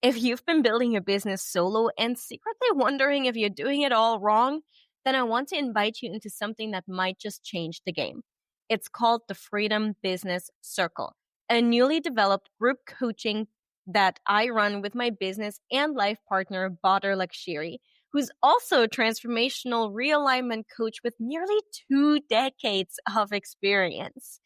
If you've been building your business solo and secretly wondering if you're doing it all wrong, then I want to invite you into something that might just change the game. It's called the Freedom Business Circle, a newly developed group coaching that I run with my business and life partner, Badr Lakchiri, who's also a transformational realignment coach with nearly 2 decades of experience.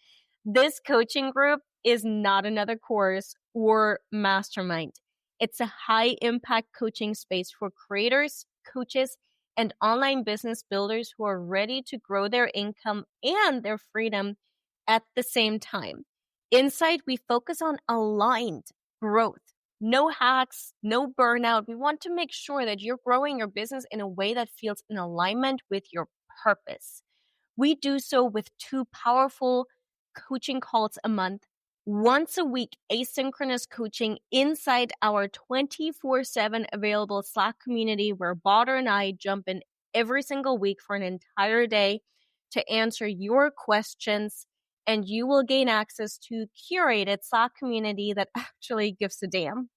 This coaching group is not another course or mastermind. It's a high impact coaching space for creators, coaches, and online business builders who are ready to grow their income and their freedom at the same time. Inside, we focus on aligned growth. No hacks, no burnout. We want to make sure that you're growing your business in a way that feels in alignment with your purpose. We do so with 2 powerful coaching calls a month, once a week asynchronous coaching inside our 24/7 available Slack community where Badr and I jump in every single week for an entire day to answer your questions, and you will gain access to curated Slack community that actually gives a damn.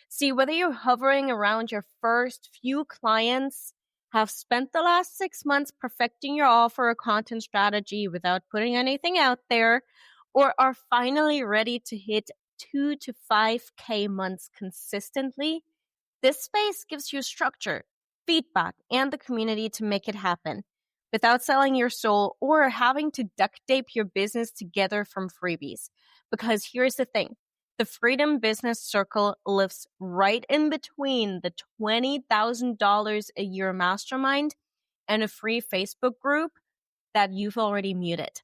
See, whether you're hovering around your first few clients, have spent the last 6 months perfecting your offer or content strategy without putting anything out there, or are finally ready to hit 2 to 5K months consistently, this space gives you structure, feedback, and the community to make it happen without selling your soul or having to duct tape your business together from freebies. Because here's the thing. The Freedom Business Circle lives right in between the $20,000 a year mastermind and a free Facebook group that you've already muted.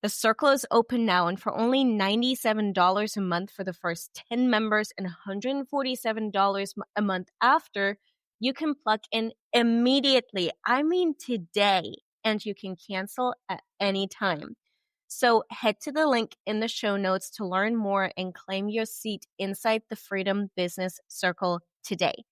The circle is open now, and for only $97 a month for the first 10 members and $147 a month after, you can plug in immediately. I mean today, and you can cancel at any time. So head to the link in the show notes to learn more and claim your seat inside the Freedom Business Circle today.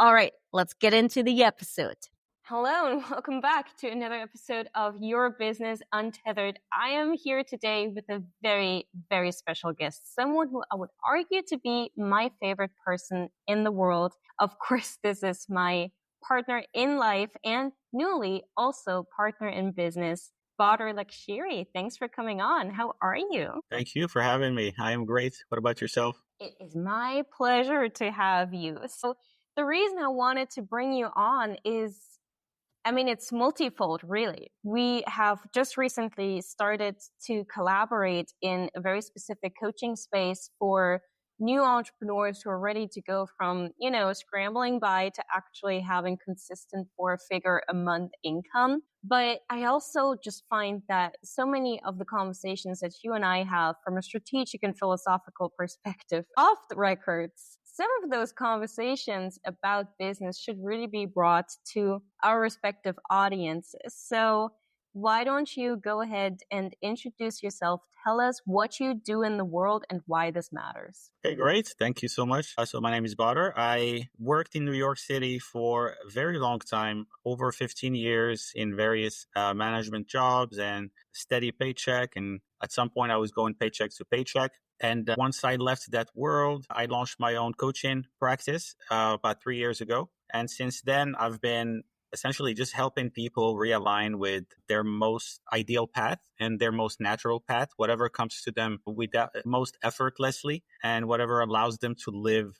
All right, let's get into the episode. Hello and welcome back to another episode of Your Business Untethered. I am here today with a very, very special guest, someone who I would argue to be my favorite person in the world. Of course, this is my partner in life and newly also partner in business, Badr Lakchiri. Thanks for coming on. How are you? Thank you for having me. I am great. What about yourself? It is my pleasure to have you. So the reason I wanted to bring you on is, it's multifold, really. We have just recently started to collaborate in a very specific coaching space for new entrepreneurs who are ready to go from, scrambling by to actually having consistent 4-figure a month income. But I also just find that so many of the conversations that you and I have from a strategic and philosophical perspective off the records, some of those conversations about business should really be brought to our respective audiences. So why don't you go ahead and introduce yourself? Tell us what you do in the world and why this matters. Okay, great. Thank you so much. So my name is Badr. I worked in New York City for a very long time, over 15 years in various management jobs and steady paycheck. And at some point I was going paycheck to paycheck. And once I left that world, I launched my own coaching practice about 3 years ago. And since then, I've been essentially just helping people realign with their most ideal path and their most natural path, whatever comes to them without most effortlessly and whatever allows them to live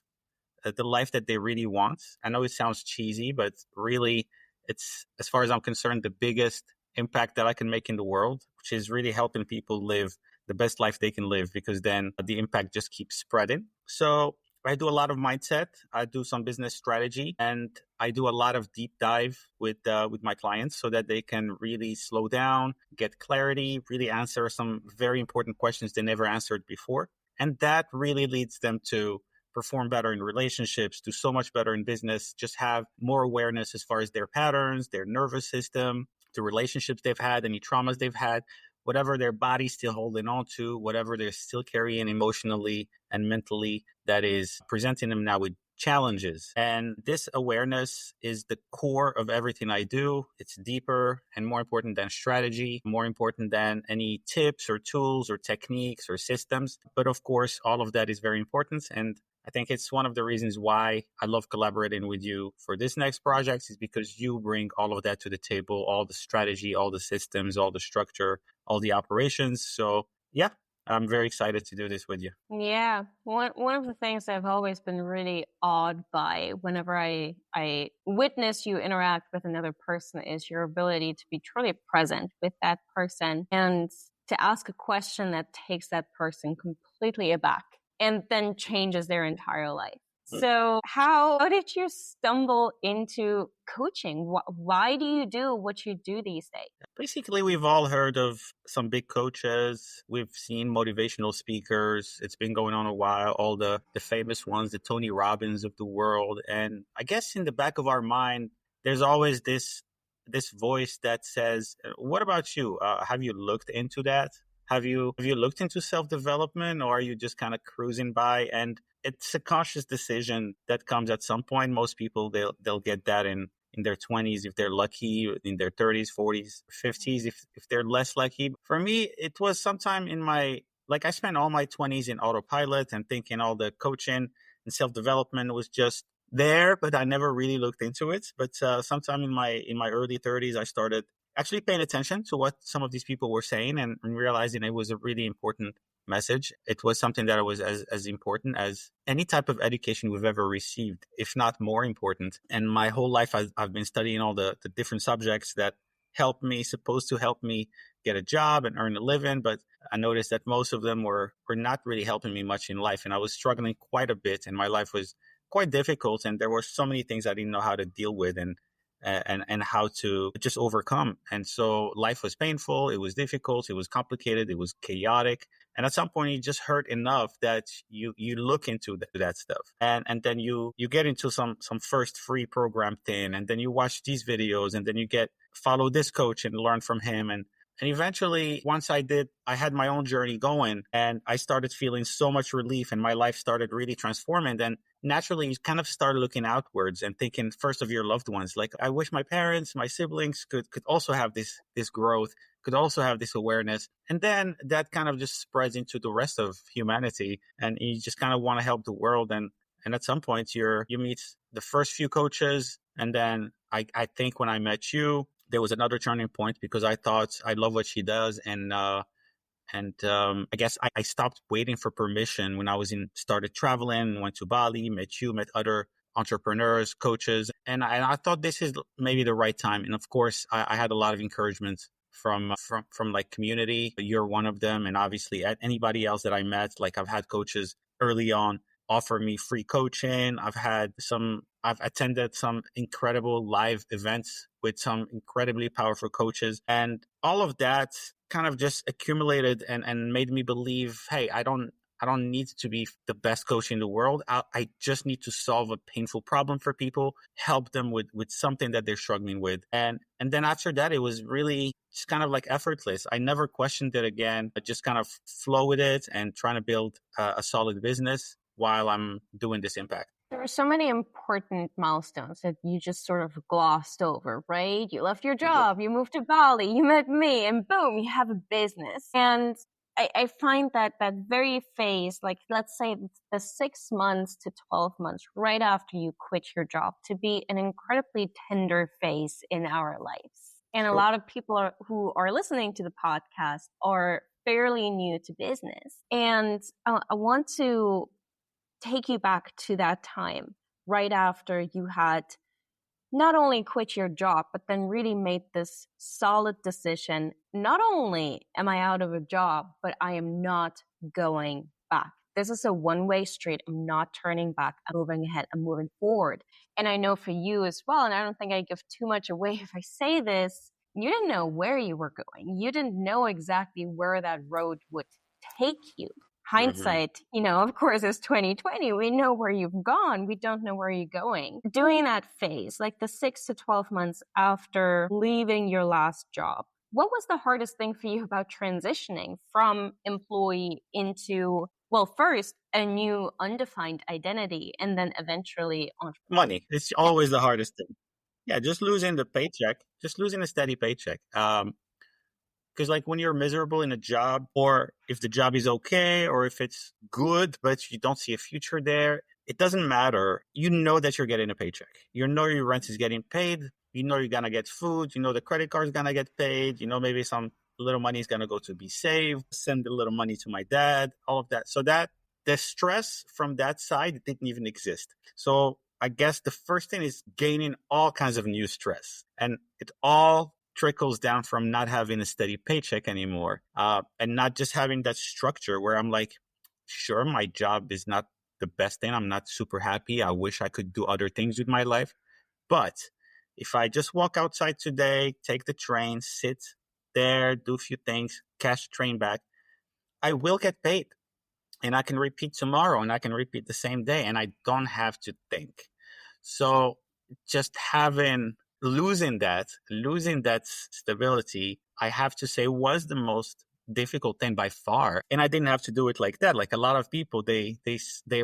the life that they really want. I know it sounds cheesy, but really it's, as far as I'm concerned, the biggest impact that I can make in the world, which is really helping people live the best life they can live, because then the impact just keeps spreading. So I do a lot of mindset. I do some business strategy, and I do a lot of deep dive with my clients so that they can really slow down, get clarity, really answer some very important questions they never answered before. And that really leads them to perform better in relationships, do so much better in business, just have more awareness as far as their patterns, their nervous system, the relationships they've had, any traumas they've had, whatever their body's still holding on to, whatever they're still carrying emotionally and mentally that is presenting them now with challenges. And this awareness is the core of everything I do. It's deeper and more important than strategy, more important than any tips or tools or techniques or systems. But of course, all of that is very important. And I think it's one of the reasons why I love collaborating with you for this next project is because you bring all of that to the table, all the strategy, all the systems, all the structure, all the operations. So yeah, I'm very excited to do this with you. Yeah, one of the things I've always been really awed by whenever I witness you interact with another person is your ability to be truly present with that person and to ask a question that takes that person completely aback and then changes their entire life. So, how did you stumble into coaching? Why do you do what you do these days? Basically, we've all heard of some big coaches. We've seen motivational speakers. It's been going on a while, all the famous ones, the Tony Robbins of the world. And I guess in the back of our mind, there's always this voice that says, what about you? Have you looked into that? Have you looked into self-development, or are you just kind of cruising by? And it's a conscious decision that comes at some point. Most people they'll get that in their 20s if they're lucky, in their 30s, 40s, 50s if they're less lucky. For me, it was sometime in my like I spent all my 20s in autopilot and thinking all the coaching and self-development was just there, but I never really looked into it. But sometime in my early 30s, I started actually paying attention to what some of these people were saying and realizing it was a really important message. It was something that was as important as any type of education we've ever received, if not more important. And my whole life, I've been studying all the different subjects that supposed to help me get a job and earn a living. But I noticed that most of them were not really helping me much in life. And I was struggling quite a bit and my life was quite difficult. And there were so many things I didn't know how to deal with and how to just overcome. And so life was painful. It was difficult. It was complicated. It was chaotic. And at some point, it just hurt enough that you look into that stuff, and then you get into some first free program thing, and then you watch these videos, and then you follow this coach and learn from him, and eventually, once I did, I had my own journey going, and I started feeling so much relief, and my life started really transforming. Then naturally, you kind of start looking outwards and thinking first of your loved ones. Like, I wish my parents, my siblings could also have this growth, could also have this awareness. And then that kind of just spreads into the rest of humanity. And you just kind of want to help the world. And at some point you meet the first few coaches. And then I think when I met you, there was another turning point because I thought I love what she does. And I guess I stopped waiting for permission when started traveling, went to Bali, met you, met other entrepreneurs, coaches. And I thought this is maybe the right time. And of course, I had a lot of encouragement from like community. You're one of them. And obviously anybody else that I met, like I've had coaches early on offer me free coaching. I've attended some incredible live events with some incredibly powerful coaches. And all of that kind of just accumulated and made me believe, hey, I don't need to be the best coach in the world. I just need to solve a painful problem for people, help them with something that they're struggling with. And then after that, it was really just kind of like effortless. I never questioned it again. I just kind of flow with it and trying to build a solid business while I'm doing this impact. There are so many important milestones that you just sort of glossed over, right? You left your job, you moved to Bali, you met me, and boom, you have a business. And I find that very phase, like let's say the 6 months to 12 months right after you quit your job, to be an incredibly tender phase in our lives. And a lot of people who are listening to the podcast are fairly new to business. And I want to take you back to that time right after you had not only quit your job, but then really made this solid decision. Not only am I out of a job, but I am not going back. This is a one-way street. I'm not turning back. I'm moving ahead. I'm moving forward. And I know for you as well, and I don't think I give too much away if I say this, you didn't know where you were going. You didn't know exactly where that road would take you. Hindsight, of course, is 2020. We know where you've gone. We don't know where you're going. Doing that phase, like the 6 to 12 months after leaving your last job, what was the hardest thing for you about transitioning from employee into, well, first a new undefined identity and then eventually entrepreneur? Money. It's always the hardest thing. Yeah, just losing the paycheck, just losing a steady paycheck. Because like when you're miserable in a job, or if the job is okay, or if it's good but you don't see a future there, it doesn't matter. You know that you're getting a paycheck. You know your rent is getting paid. You know you're going to get food. You know the credit card is going to get paid. You know maybe some little money is going to go to be saved. Send a little money to my dad, all of that. So that the stress from that side didn't even exist. So I guess the first thing is gaining all kinds of new stress. And it all trickles down from not having a steady paycheck anymore, and not just having that structure where I'm like, sure, my job is not the best thing. I'm not super happy. I wish I could do other things with my life. But if I just walk outside today, take the train, sit there, do a few things, catch the train back, I will get paid. And I can repeat tomorrow and I can repeat the same day and I don't have to think. So just losing that stability, I have to say was the most difficult thing by far. And I didn't have to do it like that. Like a lot of people, they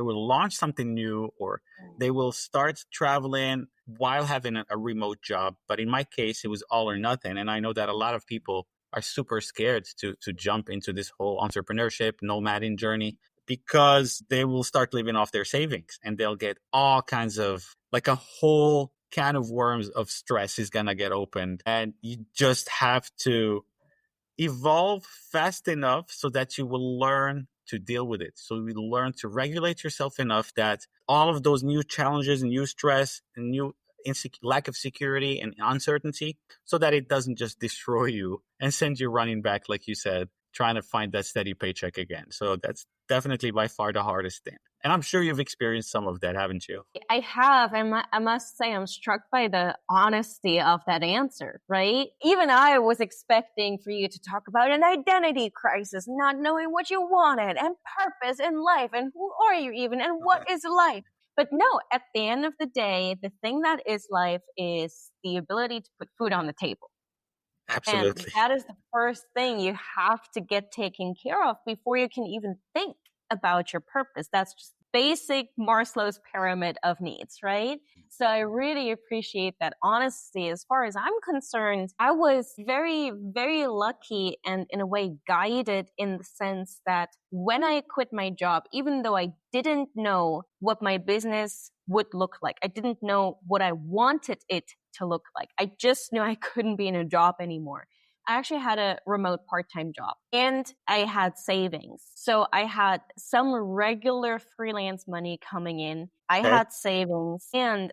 will launch something new or they will start traveling while having a remote job. But in my case, it was all or nothing. And I know that a lot of people are super scared to jump into this whole entrepreneurship nomading journey because they will start living off their savings and they'll get all kinds of like a whole can of worms of stress is going to get opened. And you just have to evolve fast enough so that you will learn to deal with it. So you learn to regulate yourself enough that all of those new challenges and new stress and new lack of security and uncertainty, so that it doesn't just destroy you and send you running back, like you said, trying to find that steady paycheck again. So that's definitely by far the hardest thing. And I'm sure you've experienced some of that, haven't you? I have, and I must say, I'm struck by the honesty of that answer, right? Even I was expecting for you to talk about an identity crisis, not knowing what you wanted, and purpose in life, and who are you even, and what is life? But no, at the end of the day, the thing that is life is the ability to put food on the table. And Absolutely. that is the first thing you have to get taken care of before you can even think about your purpose. That's just basic Maslow's pyramid of needs, right? So I really appreciate that honesty. As far as I'm concerned, I was very, very lucky and in a way guided in the sense that when I quit my job, even though I didn't know what my business would look like, I didn't know what I wanted it to look like. I just knew I couldn't be in a job anymore. I actually had a remote part-time job and I had savings. So I had some regular freelance money coming in. I Okay. had savings and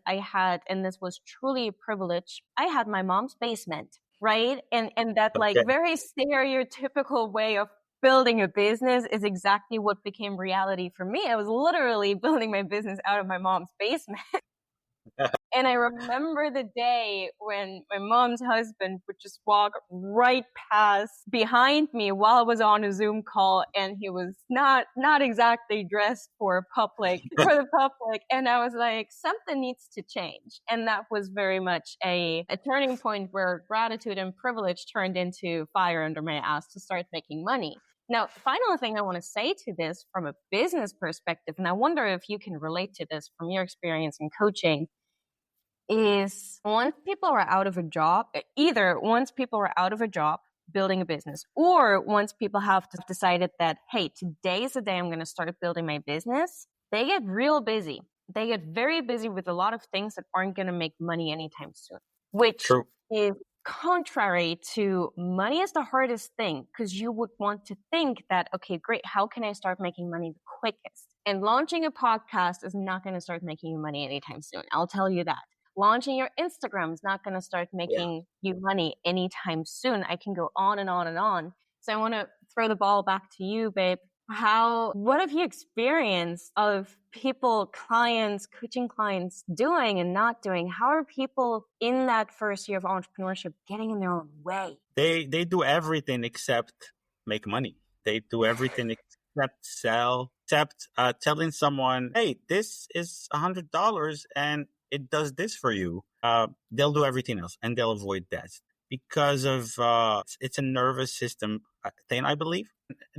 this was truly a privilege, I had my mom's basement, right? And that like Okay. very stereotypical way of building a business is exactly what became reality for me. I was literally building my business out of my mom's basement. And I remember the day when my mom's husband would just walk right past behind me while I was on a Zoom call, and he was not exactly dressed for the public. And I was like, something needs to change. And that was very much a turning point where gratitude and privilege turned into fire under my ass to start making money. Now, the final thing I want to say to this from a business perspective, and I wonder if you can relate to this from your experience in coaching, is once people are out of a job, either once people are out of a job building a business, or once people have decided that, hey, today is the day I'm going to start building my business, they get real busy. They get very busy with a lot of things that aren't going to make money anytime soon, which True. is contrary to money is the hardest thing, because you would want to think that, okay, great, how can I start making money the quickest? And launching a podcast is not going to start making you money anytime soon. I'll tell you that. Launching your Instagram is not going to start Yeah. making you money anytime soon. I can go on and on and on. So I want to throw the ball back to you, babe. What have you experienced of people, clients, coaching clients doing and not doing? How are people in that first year of entrepreneurship getting in their own way? They do everything except make money. They do everything except sell, except telling someone, "Hey, this is $100 and it does this for you." They'll do everything else and they'll avoid that because of it's a nervous system thing, I believe.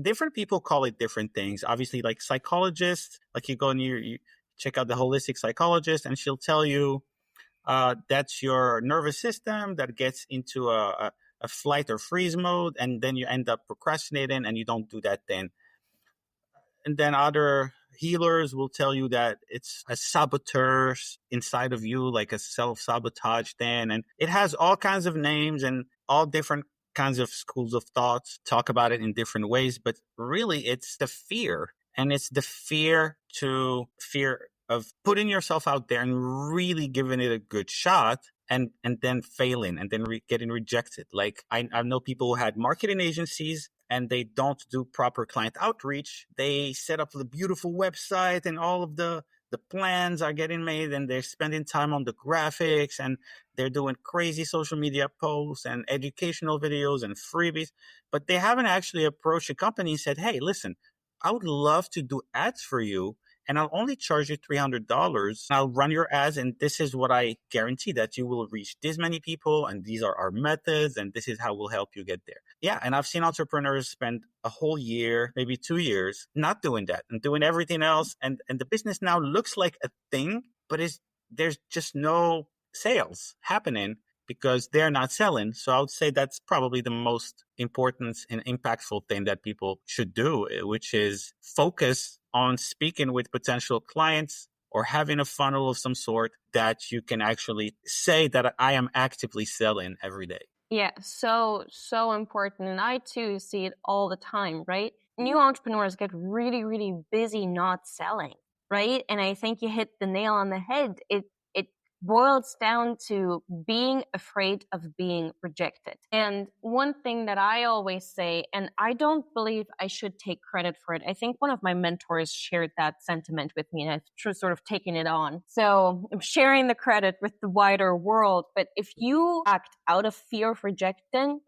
Different people call it different things. Obviously, like psychologists, like you go and you check out the holistic psychologist, and she'll tell you that's your nervous system that gets into a flight or freeze mode, and then you end up procrastinating and you don't do that then. And then other healers will tell you that it's a saboteur inside of you, like a self-sabotage thing. And it has all kinds of names, and all different kinds of schools of thoughts talk about it in different ways. But really, it's the fear. And it's the fear of putting yourself out there and really giving it a good shot, and then failing, and then getting rejected. Like I know people who had marketing agencies and they don't do proper client outreach. They set up the beautiful website and all of the plans are getting made, and they're spending time on the graphics, and they're doing crazy social media posts and educational videos and freebies, but they haven't actually approached a company and said, hey, listen, I would love to do ads for you, and I'll only charge you $300. I'll run your ads, and this is what I guarantee, that you will reach this many people, and these are our methods, and this is how we'll help you get there. Yeah, and I've seen entrepreneurs spend a whole year, maybe 2 years, not doing that and doing everything else, and the business now looks like a thing, but there's just no sales happening because they're not selling. So I would say that's probably the most important and impactful thing that people should do, which is focus on speaking with potential clients or having a funnel of some sort that you can actually say that I am actively selling every day. Yeah, so important. And I too see it all the time, right? New entrepreneurs get really, really busy not selling, right? And I think you hit the nail on the head. It boils down to being afraid of being rejected. And one thing that I always say, and I don't believe I should take credit for it. I think one of my mentors shared that sentiment with me, and I've sort of taken it on. So I'm sharing the credit with the wider world. But if you act out of fear of rejection,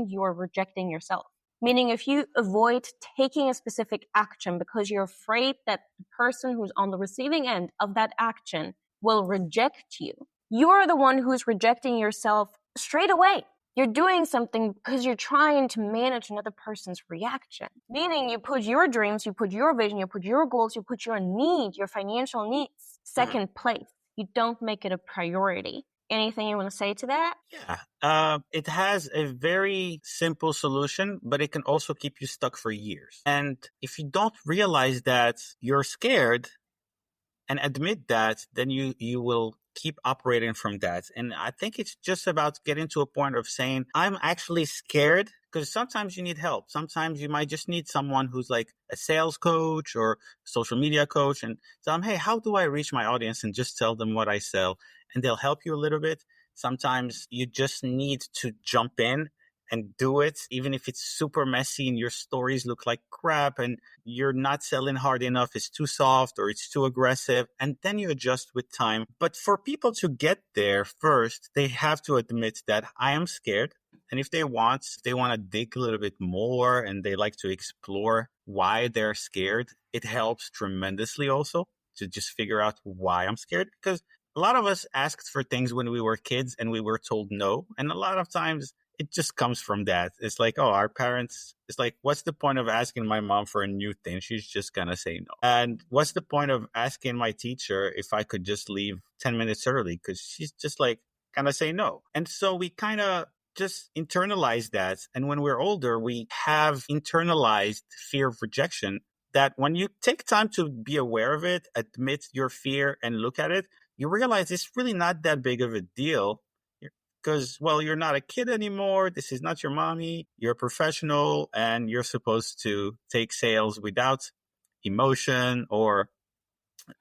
you are rejecting yourself. Meaning, if you avoid taking a specific action because you're afraid that the person who's on the receiving end of that action will reject you, you're the one who's rejecting yourself straight away. You're doing something because you're trying to manage another person's reaction. Meaning, you put your dreams, you put your vision, you put your goals, you put your need, your financial needs, second place. You don't make it a priority. Anything you want to say to that? Yeah. It has a very simple solution, but it can also keep you stuck for years. And if you don't realize that you're scared and admit that, then you will keep operating from that. And I think it's just about getting to a point of saying, I'm actually scared, because sometimes you need help. Sometimes you might just need someone who's like a sales coach or social media coach, and tell them, hey, how do I reach my audience? And just tell them what I sell, and they'll help you a little bit. Sometimes you just need to jump in and do it, even if it's super messy and your stories look like crap and you're not selling hard enough, it's too soft or it's too aggressive, and then you adjust with time. But for people to get there first, they have to admit that I am scared. And if they want to dig a little bit more and they like to explore why they're scared, it helps tremendously also to just figure out why I'm scared. Because a lot of us asked for things when we were kids and we were told no. And a lot of times it just comes from that. It's like, oh, our parents, it's like, what's the point of asking my mom for a new thing? She's just going to say no. And what's the point of asking my teacher if I could just leave 10 minutes early? Because she's just like, kind of say no. And so we kind of just internalize that. And when we're older, we have internalized fear of rejection, that when you take time to be aware of it, admit your fear and look at it, you realize it's really not that big of a deal, because, well, you're not a kid anymore. This is not your mommy. You're a professional and you're supposed to take sales without emotion or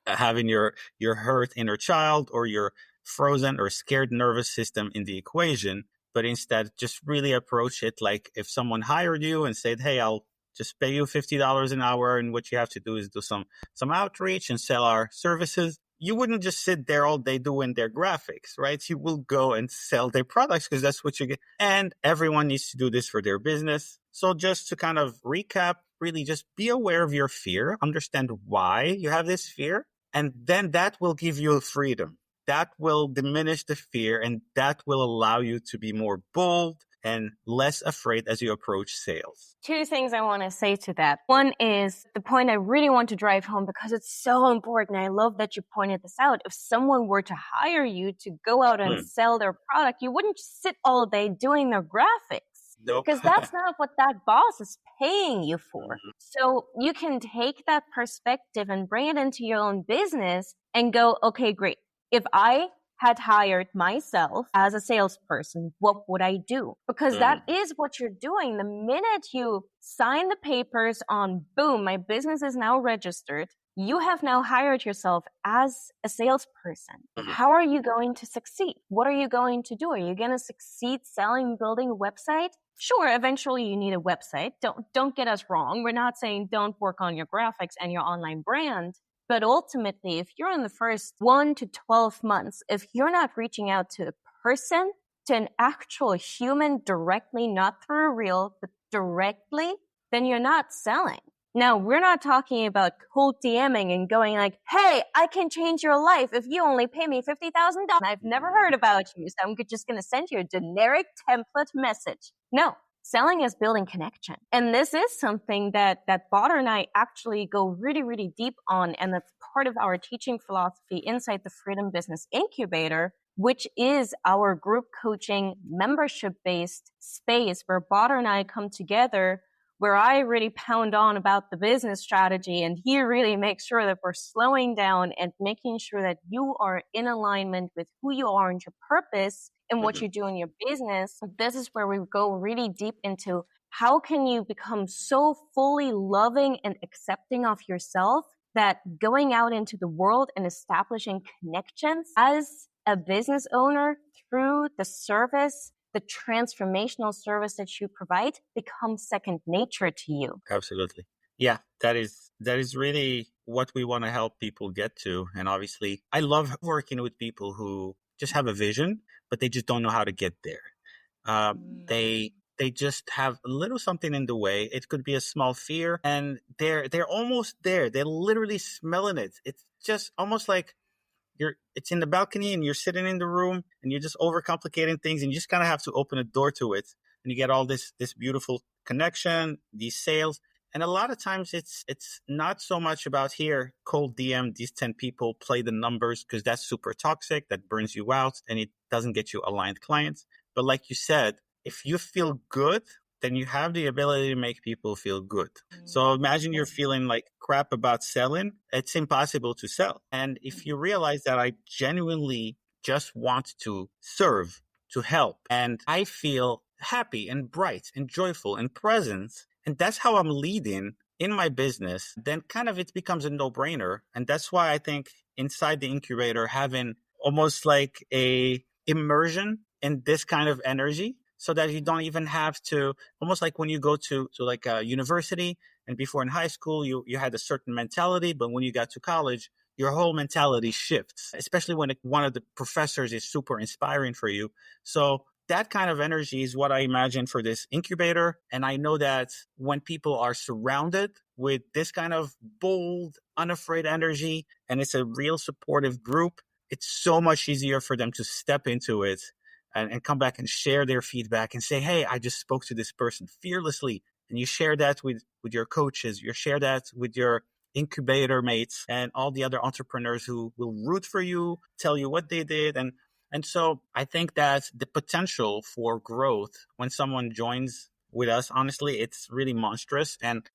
having your hurt inner child or your frozen or scared nervous system in the equation, but instead just really approach it like if someone hired you and said, hey, I'll just pay you $50 an hour, and what you have to do is do some outreach and sell our services. You wouldn't just sit there all day doing their graphics, right? You will go and sell their products because that's what you get. And everyone needs to do this for their business. So just to kind of recap, really just be aware of your fear, understand why you have this fear, and then that will give you freedom. That will diminish the fear, and that will allow you to be more bold and less afraid as you approach sales. Two things I want to say to that. One is the point I really want to drive home because it's so important. I love that you pointed this out. If someone were to hire you to go out and sell their product, you wouldn't just sit all day doing their graphics. Nope. because that's not what that boss is paying you for. Mhm. So you can take that perspective and bring it into your own business and go, okay, great. If I had hired myself as a salesperson, what would I do? Because that Mhm. is what you're doing. The minute you sign the papers on, boom, my business is now registered, you have now hired yourself as a salesperson. Mhm. How are you going to succeed? What are you going to do? Are you going to succeed selling, building a website? Sure, eventually you need a website. Don't get us wrong. We're not saying don't work on your graphics and your online brand. But ultimately, if you're in the first 1 to 12 months, if you're not reaching out to a person, to an actual human directly, not through a reel, but directly, then you're not selling. Now, we're not talking about cold DMing and going like, hey, I can change your life if you only pay me $50,000. I've never heard about you, so I'm just going to send you a generic template message. No, selling is building connection. And this is something that Badr and I actually go really, really deep on. And that's part of our teaching philosophy inside the Freedom Business Incubator, which is our group coaching membership based space where Badr and I come together, where I really pound on about the business strategy and he really makes sure that we're slowing down and making sure that you are in alignment with who you are and your purpose and what Mhm. you do in your business. This is where we go really deep into how can you become so fully loving and accepting of yourself that going out into the world and establishing connections as a business owner through the service, the transformational service that you provide becomes second nature to you. Absolutely. Yeah, that is really what we want to help people get to. And obviously, I love working with people who just have a vision, but they just don't know how to get there. Uh, they just have a little something in the way. It could be a small fear, and they're almost there. They're literally smelling it. It's just almost like it's in the balcony and you're sitting in the room and you're just overcomplicating things and you just kind of have to open a door to it and you get all this beautiful connection, these sales. And a lot of times it's not so much about here cold DM these 10 people, play the numbers, because that's super toxic, that burns you out and it doesn't get you aligned clients. But like you said, if you feel good, then you have the ability to make people feel good. So imagine you're feeling like crap about selling. It's impossible to sell. And if you realize that I genuinely just want to serve, to help, and I feel happy and bright and joyful and present, and that's how I'm leading in my business, then kind of it becomes a no brainer. And that's why I think inside the incubator, having almost like a immersion in this kind of energy so that you don't even have to, almost like when you go to like a university and before in high school you had a certain mentality, but when you got to college your whole mentality shifts, especially when one of the professors is super inspiring for you. So that kind of energy is what I imagine for this incubator. And I know that when people are surrounded with this kind of bold, unafraid energy, and it's a real supportive group, it's so much easier for them to step into it and come back and share their feedback and say, hey, I just spoke to this person fearlessly. And you share that with your coaches, you share that with your incubator mates and all the other entrepreneurs who will root for you, tell you what they did. And so I think that the potential for growth when someone joins with us, honestly, it's really monstrous. And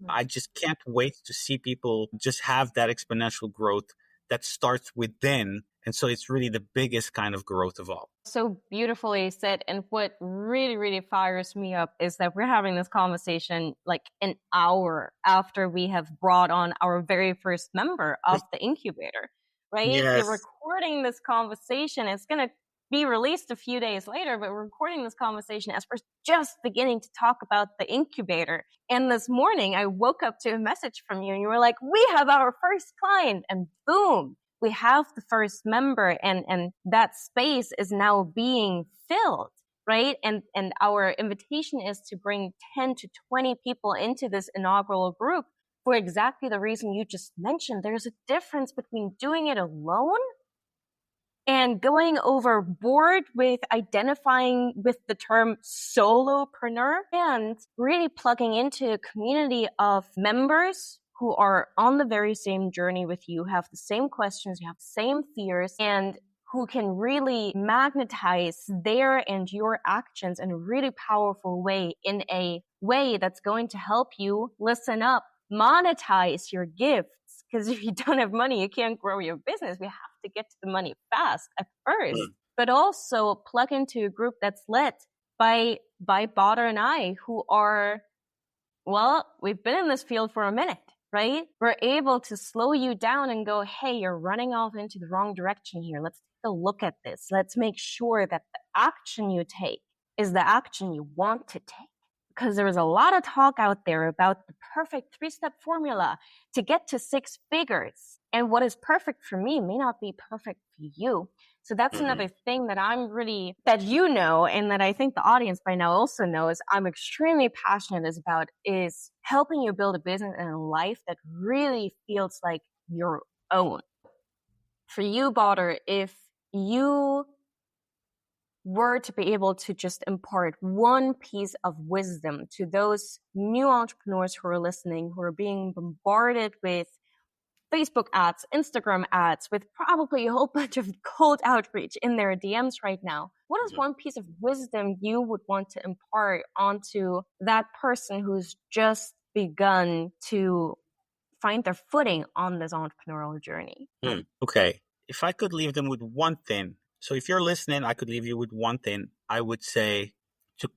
I just can't wait to see people just have that exponential growth that starts within. And so it's really the biggest kind of growth of all. So beautifully said. And what really, really fires me up is that we're having this conversation like an hour after we have brought on our very first member of the incubator, right? We're Yes. recording this conversation. It's going to be released a few days later, but we're recording this conversation as we're just beginning to talk about the incubator. And this morning I woke up to a message from you and you were like, we have our first client, and boom, we have the first member, and that space is now being filled, right? And our invitation is to bring 10 to 20 people into this inaugural group for exactly the reason you just mentioned. There's a difference between doing it alone and going overboard with identifying with the term solopreneur and really plugging into a community of members who are on the very same journey with you, have the same questions, you have the same fears, and who can really magnetize their and your actions in a really powerful way, in a way that's going to help you, listen up, monetize your gifts. Because if you don't have money, you can't grow your business. We have to get to the money fast at first, but also plug into a group that's led by Badr and I, who are, well, we've been in this field for a minute, right? We're able to slow you down and go, hey, you're running off into the wrong direction here. Let's take a look at this. Let's make sure that the action you take is the action you want to take. Because there is a lot of talk out there about the perfect 3-step formula to get to 6 figures. And what is perfect for me may not be perfect for you. So that's another thing that that you know, and that I think the audience by now also knows, I'm extremely passionate about, is helping you build a business and a life that really feels like your own. For you, Badr, if you were to be able to just impart one piece of wisdom to those new entrepreneurs who are listening, who are being bombarded with Facebook ads, Instagram ads, with probably a whole bunch of cold outreach in their DMs right now, what is one piece of wisdom you would want to impart onto that person who's just begun to find their footing on this entrepreneurial journey? Okay. If I could leave them with one thing, so if you're listening, I could leave you with one thing. I would say to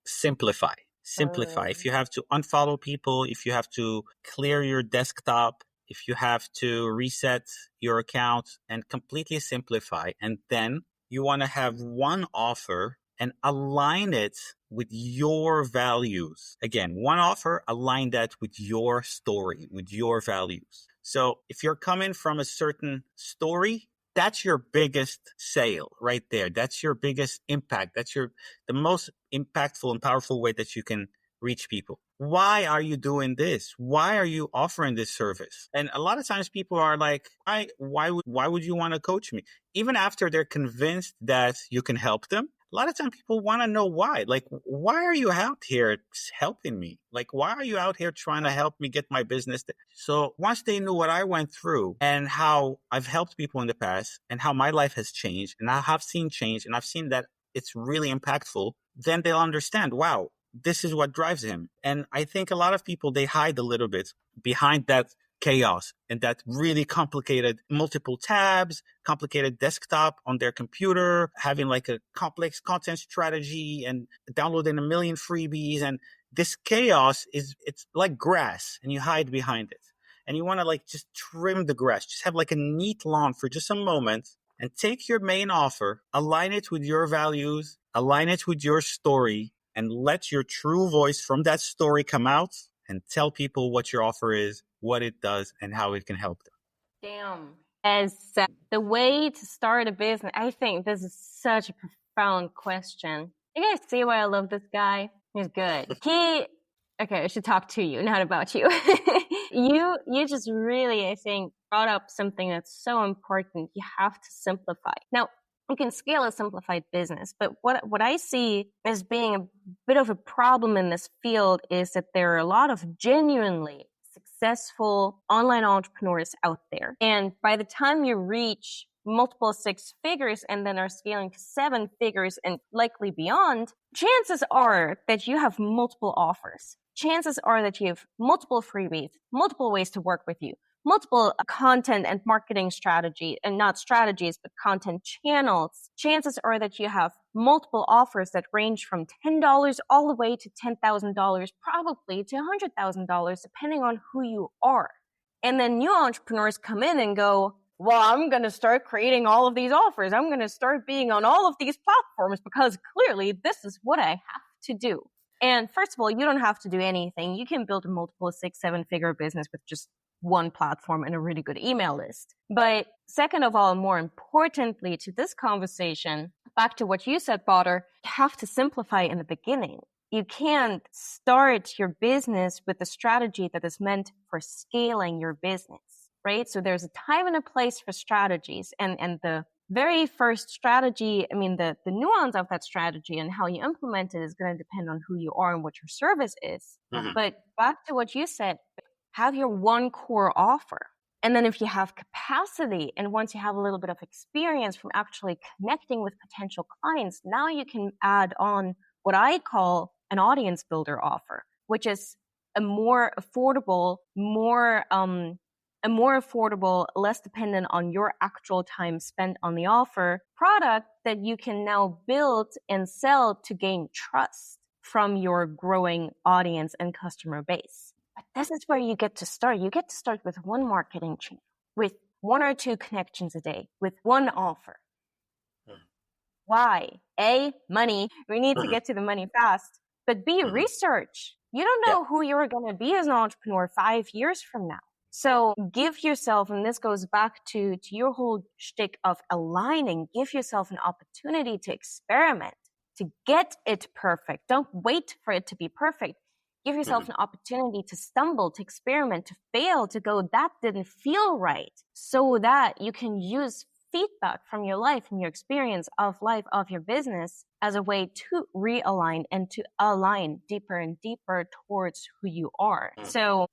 simplify. Simplify. If you have to unfollow people, if you have to clear your desktop, if you have to reset your account and completely simplify, and then you want to have one offer and align it with your values. Again, one offer, align that with your story, with your values. So if you're coming from a certain story, that's your biggest sale right there. That's your biggest impact. That's the most impactful and powerful way that you can reach people. Why are you doing this? Why are you offering this service? And a lot of times people are like, why would you want to coach me? Even after they're convinced that you can help them, a lot of times people want to know why. Like, why are you out here helping me? Like, why are you out here trying to help me get my business? So once they knew what I went through and how I've helped people in the past and how my life has changed and I have seen change and I've seen that it's really impactful, then they'll understand, wow, this is what drives him. And I think a lot of people, they hide a little bit behind that chaos and that really complicated multiple tabs, complicated desktop on their computer, having like a complex content strategy and downloading a million freebies. And this chaos it's like grass and you hide behind it. And you want to like just trim the grass, just have like a neat lawn for just a moment and take your main offer, align it with your values, align it with your story, and let your true voice from that story come out and tell people what your offer is, what it does, and how it can help them. Damn. As the way to start a business, I think this is such a profound question. You guys see why I love this guy? He's good. Okay, I should talk to you, not about you. You just really, I think, brought up something that's so important. You have to simplify. Now, you can scale a simplified business, but what I see as being a bit of a problem in this field is that there are a lot of genuinely successful online entrepreneurs out there. And by the time you reach multiple 6 figures and then are scaling to 7 figures and likely beyond, chances are that you have multiple offers. Chances are that you have multiple freebies, multiple ways to work with you, multiple content and marketing strategy, and not strategies, but content channels. Chances are that you have multiple offers that range from $10 all the way to $10,000, probably to $100,000, depending on who you are. And then new entrepreneurs come in and go, well, I'm going to start creating all of these offers. I'm going to start being on all of these platforms because clearly this is what I have to do. And first of all, you don't have to do anything. You can build a multiple 6-7 figure business with just one platform and a really good email list. But second of all, more importantly to this conversation, back to what you said, Badr, you have to simplify in the beginning. You can't start your business with a strategy that is meant for scaling your business, right? So there's a time and a place for strategies. And the very first strategy, I mean, the nuance of that strategy and how you implement it is going to depend on who you are and what your service is. Mm-hmm. But back to what you said, have your one core offer. And then if you have capacity and once you have a little bit of experience from actually connecting with potential clients, now you can add on what I call an audience builder offer, which is a more affordable, less dependent on your actual time spent on the offer product that you can now build and sell to gain trust from your growing audience and customer base. But this is where you get to start. You get to start with one marketing channel, with 1 or 2 connections a day, with one offer. Why? A, money. We need to get to the money fast. But B, research. You don't know who you're going to be as an entrepreneur 5 years from now. So give yourself, and this goes back to your whole shtick of aligning, give yourself an opportunity to experiment, to get it perfect. Don't wait for it to be perfect. Give yourself an opportunity to stumble, to experiment, to fail, to go, that didn't feel right, so that you can use feedback from your life, from your experience of life, of your business, as a way to realign and to align deeper and deeper towards who you are. So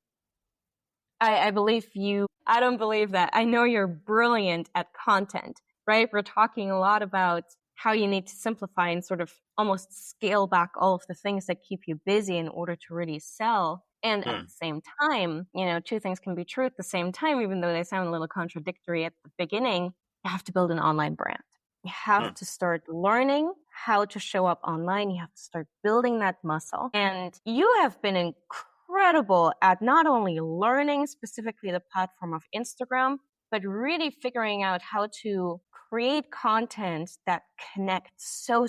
I believe you. I don't believe that. I know you're brilliant at content, right? We're talking a lot about how you need to simplify and sort of almost scale back all of the things that keep you busy in order to really sell. And at the same time, 2 things can be true at the same time, even though they sound a little contradictory at the beginning. You have to build an online brand. You have to start learning how to show up online. You have to start building that muscle. And you have been incredible at not only learning specifically the platform of Instagram, but really figuring out how to create content that connects so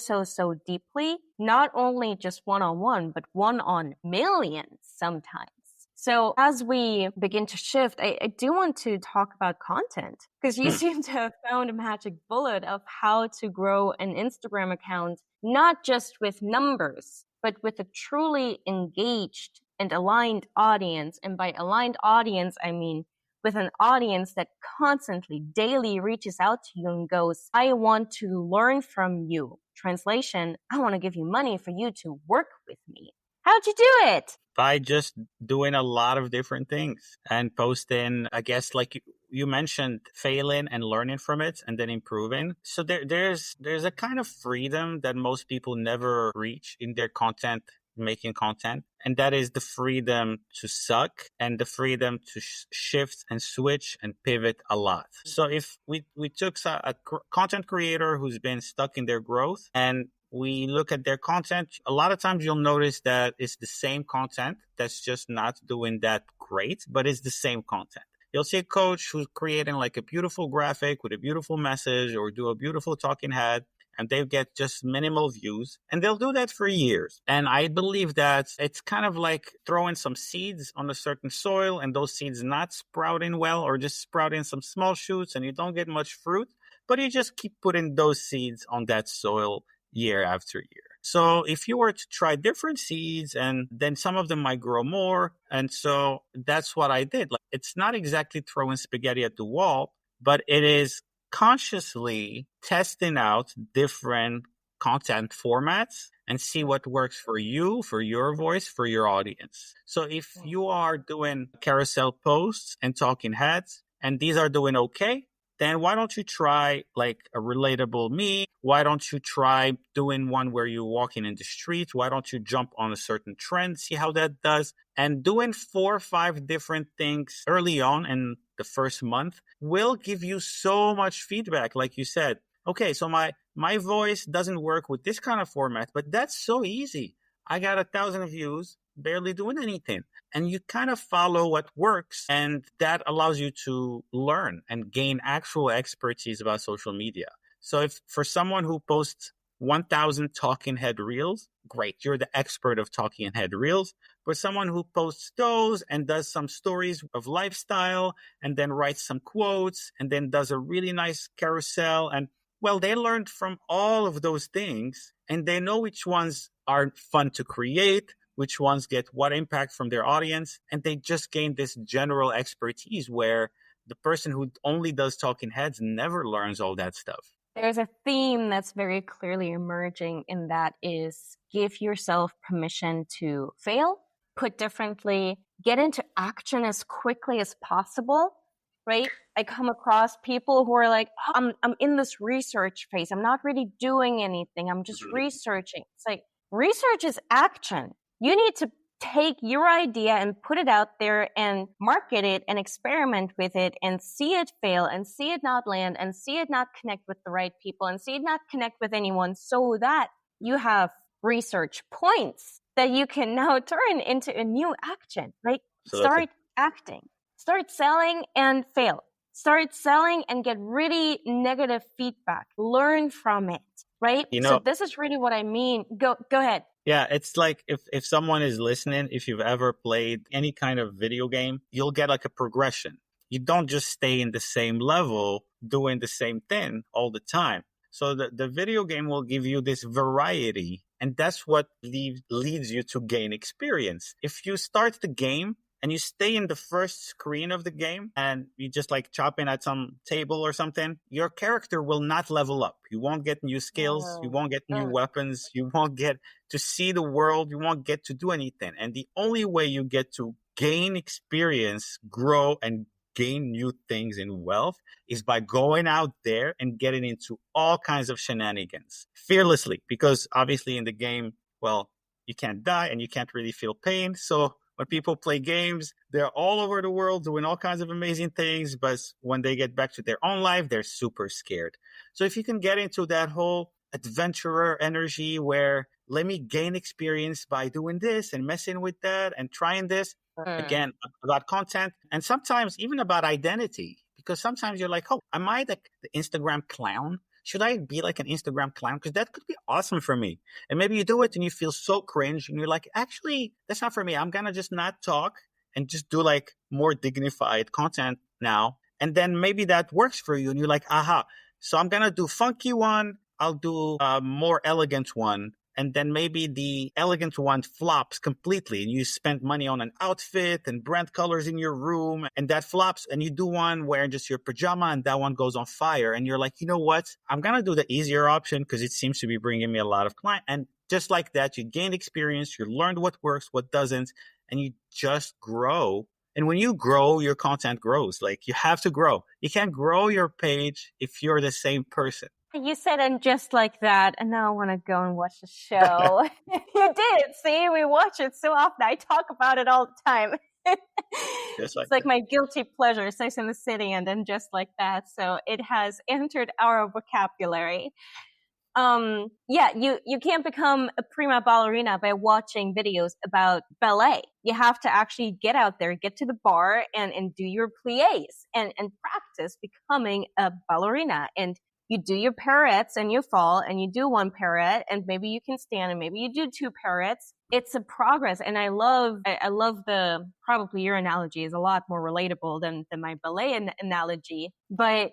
deeply, not only just one-on-one, but one on millions sometimes. So as we begin to shift, I do want to talk about content, because you seem to have found a magic bullet of how to grow an Instagram account, not just with numbers, but with a truly engaged and aligned audience. And by aligned audience, I mean with an audience that constantly, daily reaches out to you and goes, I want to learn from you. Translation, I want to give you money for you to work with me. How'd you do it? By just doing a lot of different things and posting, I guess, like you mentioned, failing and learning from it and then improving. So there's a kind of freedom that most people never reach in their content, making content. And that is the freedom to suck and the freedom to shift and switch and pivot a lot. So if we took a content creator who's been stuck in their growth and we look at their content, a lot of times you'll notice that it's the same content that's just not doing that great, but it's the same content. You'll see a coach who's creating like a beautiful graphic with a beautiful message or do a beautiful talking head, and they get just minimal views, and they'll do that for years. And I believe that it's kind of like throwing some seeds on a certain soil and those seeds not sprouting well or just sprouting some small shoots and you don't get much fruit, but you just keep putting those seeds on that soil year after year. So if you were to try different seeds, and then some of them might grow more. And so that's what I did. Like, it's not exactly throwing spaghetti at the wall, but it is consciously testing out different content formats and see what works for you, for your voice, for your audience. So if you are doing carousel posts and talking heads, and these are doing okay, then why don't you try like a relatable me? Why don't you try doing one where you're walking in the street? Why don't you jump on a certain trend, see how that does? And doing 4 or 5 different things early on in the first month will give you so much feedback. Like you said, okay, so my voice doesn't work with this kind of format, but that's so easy. I got 1,000 views, barely doing anything. And you kind of follow what works, and that allows you to learn and gain actual expertise about social media. So if for someone who posts 1,000 talking head reels, great, you're the expert of talking head reels. But someone who posts those and does some stories of lifestyle and then writes some quotes and then does a really nice carousel, and well, they learned from all of those things and they know which ones are fun to create, which ones get what impact from their audience, and they just gain this general expertise where the person who only does talking heads never learns all that stuff. There's a theme that's very clearly emerging, and that is give yourself permission to fail. Put differently, get into action as quickly as possible, right? I come across people who are like, oh, I'm in this research phase. I'm not really doing anything. I'm just researching. It's like research is action. You need to take your idea and put it out there and market it and experiment with it and see it fail and see it not land and see it not connect with the right people and see it not connect with anyone, so that you have research points that you can now turn into a new action, right? Absolutely. Start acting, start selling and fail, start selling and get really negative feedback, learn from it, right? You So know, this is really what I mean. Go ahead. yeah, it's like if someone is listening, if you've ever played any kind of video game, you'll get like a progression. You don't just stay in the same level doing the same thing all the time. So the video game will give you this variety, and that's what leads you to gain experience. If you start the game and you stay in the first screen of the game and you just like chopping at some table or something, your character will not level up. You won't get new skills, you won't get new weapons, you won't get to see the world, you won't get to do anything. And the only way you get to gain experience, grow, and gain new things in wealth is by going out there and getting into all kinds of shenanigans fearlessly. Because obviously in the game, well, you can't die and you can't really feel pain. So when people play games, they're all over the world doing all kinds of amazing things. But when they get back to their own life, they're super scared. So if you can get into that whole adventurer energy where let me gain experience by doing this and messing with that and trying this, again, about content and sometimes even about identity. Because sometimes you're like, oh, am I the Instagram clown? Should I be like an Instagram clown? Because that could be awesome for me. And maybe you do it and you feel so cringe and you're like, actually, that's not for me. I'm going to just not talk and just do like more dignified content now. And then maybe that works for you. And you're like, aha. So I'm going to do funky one. I'll do a more elegant one. And then maybe the elegant one flops completely and you spend money on an outfit and brand colors in your room and that flops, and you do one wearing just your pajama and that one goes on fire. And you're like, you know what? I'm going to do the easier option because it seems to be bringing me a lot of clients. And just like that, you gain experience, you learned what works, what doesn't, and you just grow. And when you grow, your content grows. Like you have to grow. You can't grow your page if you're the same person. You said, and just like that, and now I want to go and watch the show. You did. See, we watch it so often. I talk about it all the time. Just It's like like that. my guilty pleasure, Sex in the City, and then just like that. So it has entered our vocabulary. Yeah, you can't become a prima ballerina by watching videos about ballet. You have to actually get out there, get to the bar and do your plies and practice becoming a ballerina. And you do your pirouettes and you fall and you do one pirouette and maybe you can stand and maybe you do two pirouettes. It's a progress. And I love the, probably your analogy is a lot more relatable than my ballet analogy, but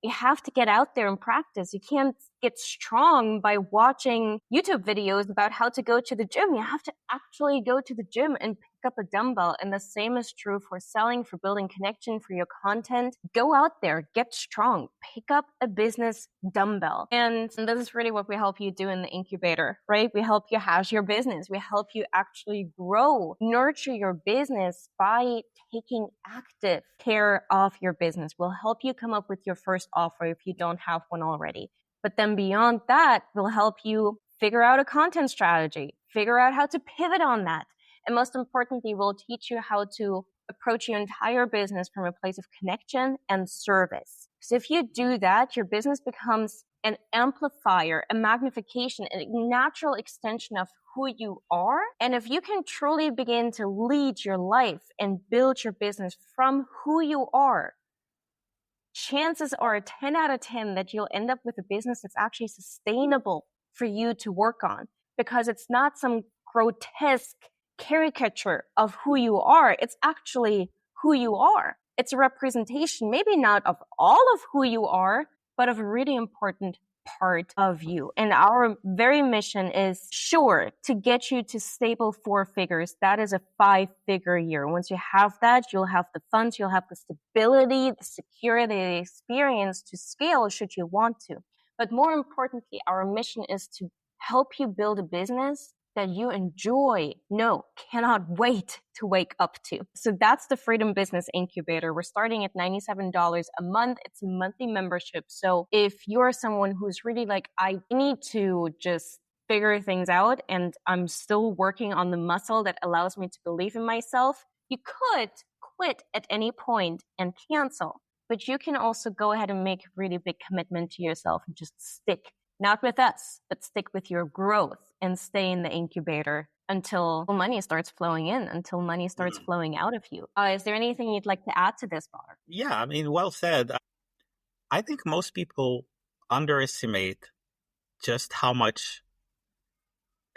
you have to get out there and practice. You can't get strong by watching YouTube videos about how to go to the gym. You have to actually go to the gym and pick up a dumbbell. And the same is true for selling, for building connection, for your content. Go out there, get strong, pick up a business dumbbell. And this is really what we help you do in the incubator, right? We help you house your business. We help you actually grow, nurture your business by taking active care of your business. We'll help you come up with your first offer if you don't have one already. But then beyond that, we'll help you figure out a content strategy, figure out how to pivot on that. And most importantly, we'll teach you how to approach your entire business from a place of connection and service. So if you do that, your business becomes an amplifier, a magnification, a natural extension of who you are. And if you can truly begin to lead your life and build your business from who you are, chances are 10 out of 10 that you'll end up with a business that's actually sustainable for you to work on, because it's not some grotesque caricature of who you are. It's actually who you are. It's a representation, maybe not of all of who you are, but of a really important part of you. And our very mission is sure to get you to stable 4 figures. That is a 5-figure year. Once you have that, you'll have the funds, you'll have the stability, the security, the experience to scale should you want to. But more importantly, our mission is to help you build a business that you enjoy, no, cannot wait to wake up to. So that's the Freedom Business Incubator. We're starting at $97 a month. It's a monthly membership. So if you're someone who's really like, I need to just figure things out and I'm still working on the muscle that allows me to believe in myself, you could quit at any point and cancel. But you can also go ahead and make a really big commitment to yourself and just stick. Not with us, but stick with your growth and stay in the incubator until money starts flowing in, until money starts flowing out of you. Is there anything you'd like to add to this, Badr? Yeah, I mean, well said. I think most people underestimate just how much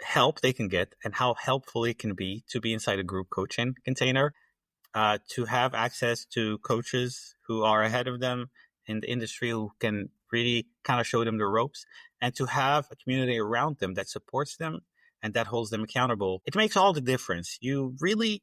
help they can get and how helpful it can be to be inside a group coaching container, to have access to coaches who are ahead of them in the industry who can really kind of show them the ropes, and to have a community around them that supports them and that holds them accountable. It makes all the difference. You really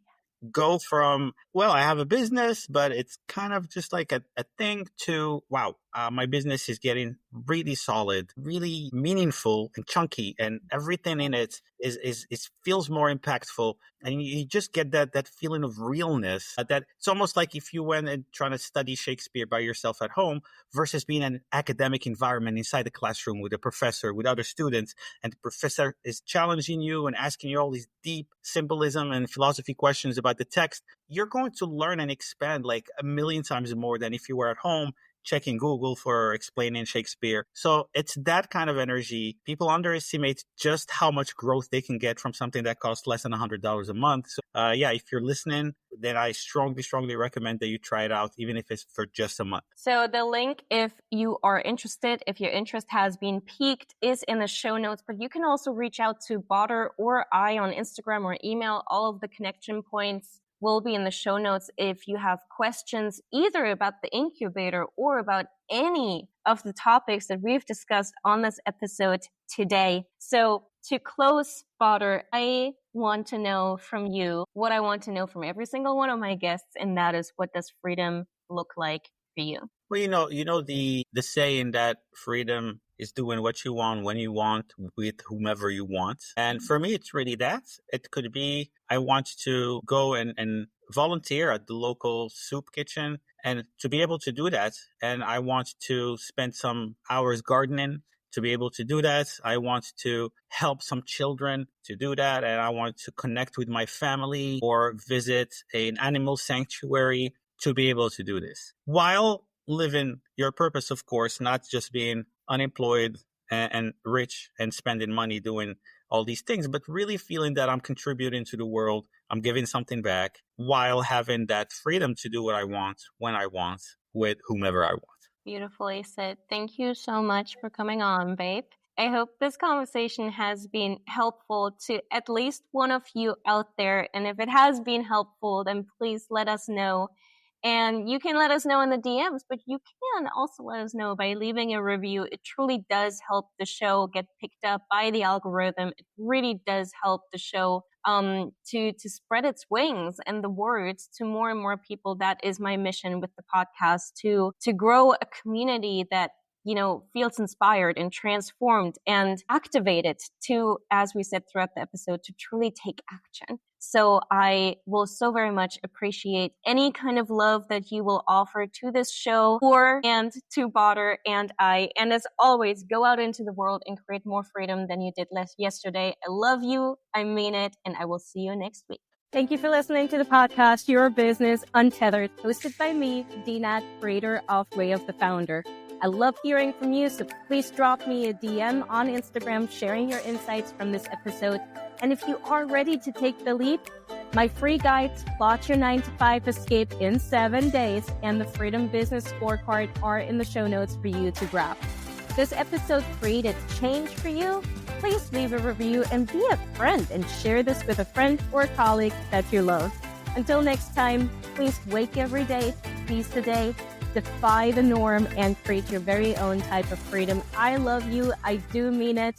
go from, well, I have a business, but it's kind of just like a thing, to, wow, my business is getting really solid, really meaningful and chunky, and everything in it is feels more impactful. And you just get that feeling of realness, that it's almost like if you went and trying to study Shakespeare by yourself at home versus being in an academic environment inside the classroom with a professor, with other students, and the professor is challenging you and asking you all these deep symbolism and philosophy questions about the text. You're going to learn and expand like a million times more than if you were at home checking Google for explaining Shakespeare. So it's that kind of energy. People underestimate just how much growth they can get from something that costs less than $100 a month. So yeah, if you're listening, then I strongly recommend that you try it out, even if it's for just a month. So the link, if you are interested, if your interest has been piqued, is in the show notes. But you can also reach out to Badr or I on Instagram or email. All of the connection points will be in the show notes if you have questions either about the incubator or about any of the topics that we've discussed on this episode today. So to close, Badr, I want to know from you what I want to know from every single one of my guests, and that is, what does freedom look like for you? Well, you know the saying that freedom is doing what you want, when you want, with whomever you want. And for me, it's really that. It could be, I want to go and volunteer at the local soup kitchen, and to be able to do that. And I want to spend some hours gardening to be able to do that. I want to help some children to do that. And I want to connect with my family or visit an animal sanctuary to be able to do this, while living your purpose, of course, not just being unemployed and rich and spending money doing all these things, but really feeling that I'm contributing to the world, I'm giving something back, while having that freedom to do what I want, when I want, with whomever I want. Beautifully said. Thank you so much for coming on, babe. I hope this conversation has been helpful to at least one of you out there. And if it has been helpful, then please let us know. And you can let us know in the DMs, but you can also let us know by leaving a review. It truly does help the show get picked up by the algorithm. It really does help the show to spread its wings and the words to more and more people. That is my mission with the podcast, to grow a community that, you know, feels inspired and transformed and activated to, as we said throughout the episode, to truly take action. So I will so very much appreciate any kind of love that you will offer to this show and to Badr and I. And as always, go out into the world and create more freedom than you did yesterday. I love you. I mean it. And I will see you next week. Thank you for listening to the podcast, Your Business Untethered, hosted by me, Dinat, creator of Way of the Founder. I love hearing from you, so please drop me a DM on Instagram sharing your insights from this episode. And if you are ready to take the leap, my free guides, Plot Your 9-to-5 Escape in 7 days, and the Freedom Business Scorecard are in the show notes for you to grab. This episode created change for you? Please leave a review and be a friend and share this with a friend or colleague that you love. Until next time, please wake every day, seize the day, defy the norm, and create your very own type of freedom. I love you. I do mean it.